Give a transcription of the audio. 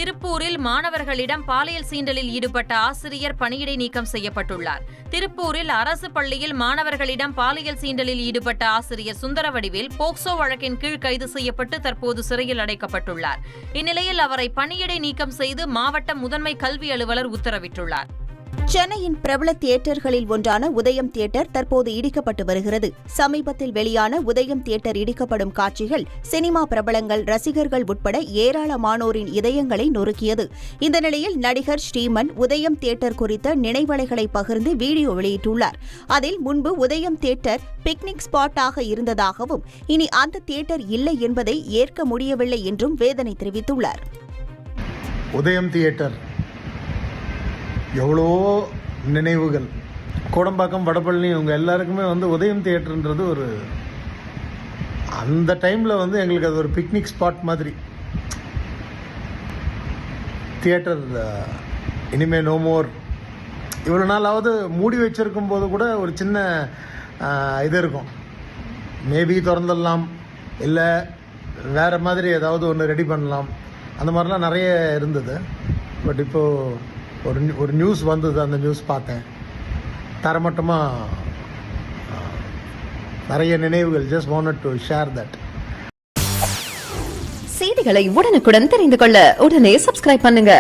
திருப்பூரில் மாணவர்களிடம் பாலியல் சீண்டலில் ஈடுபட்ட ஆசிரியர் பணியிடை நீக்கம் செய்யப்பட்டுள்ளார். திருப்பூரில் அரசு பள்ளியில் மாணவர்களிடம் பாலியல் சீண்டலில் ஈடுபட்ட ஆசிரியர் சுந்தரவடிவேல் போக்சோ வழக்கின் கீழ் கைது செய்யப்பட்டு தற்போது சிறையில் அடைக்கப்பட்டுள்ளார். இந்நிலையில் அவரை பணியிடை நீக்கம் செய்து மாவட்ட முதன்மை கல்வி அலுவலர் உத்தரவிட்டுள்ளார். சென்னையின் பிரபல தியேட்டர்களில் ஒன்றான உதயம் தியேட்டர் தற்போது இடிக்கப்பட்டு வருகிறது. சமீபத்தில் வெளியான உதயம் தியேட்டர் இடிக்கப்படும் காட்சிகள் சினிமா பிரபலங்கள், ரசிகர்கள் உட்பட ஏராளமானோரின் இதயங்களை நொறுக்கியது. இந்த நிலையில் நடிகர் ஸ்ரீமன் உதயம் தியேட்டர் குறித்த நினைவலைகளை பகிர்ந்து வீடியோ வெளியிட்டுள்ளார். அதில் முன்பு உதயம் தியேட்டர் பிக்னிக் ஸ்பாட்டாக இருந்ததாகவும் இனி அந்த தியேட்டர் இல்லை என்பதை ஏற்க முடியவில்லை என்றும் வேதனை தெரிவித்துள்ளார். உதயம் தியேட்டர் எவ்வளோ நினைவுகள். கோடம்பாக்கம், வடபழனி இவங்க எல்லாருக்குமே உதயம் தியேட்டர்ன்றது ஒரு அந்த டைமில் எங்களுக்கு அது ஒரு பிக்னிக் ஸ்பாட் மாதிரி. தியேட்டர் இனிமேல் நோ மோர். இவ்வளோ நாளாவது மூடி வச்சிருக்கும் போது கூட ஒரு சின்ன இது இருக்கும், மேபி திறந்துடலாம், இல்லை வேறு மாதிரி ஏதாவது ஒன்று ரெடி பண்ணலாம், அந்த மாதிரிலாம் நிறைய இருந்தது. பட் இப்போது ஒரு நியூஸ் வந்தது, அந்த நியூஸ் பார்த்தேன். தரமட்டமாக நிறைய நினைவுகள். Just wanted to share that. செய்திகளை உடனுக்குடன் தெரிந்து கொள்ள உடனே சப்ஸ்கிரைப் பண்ணுங்க.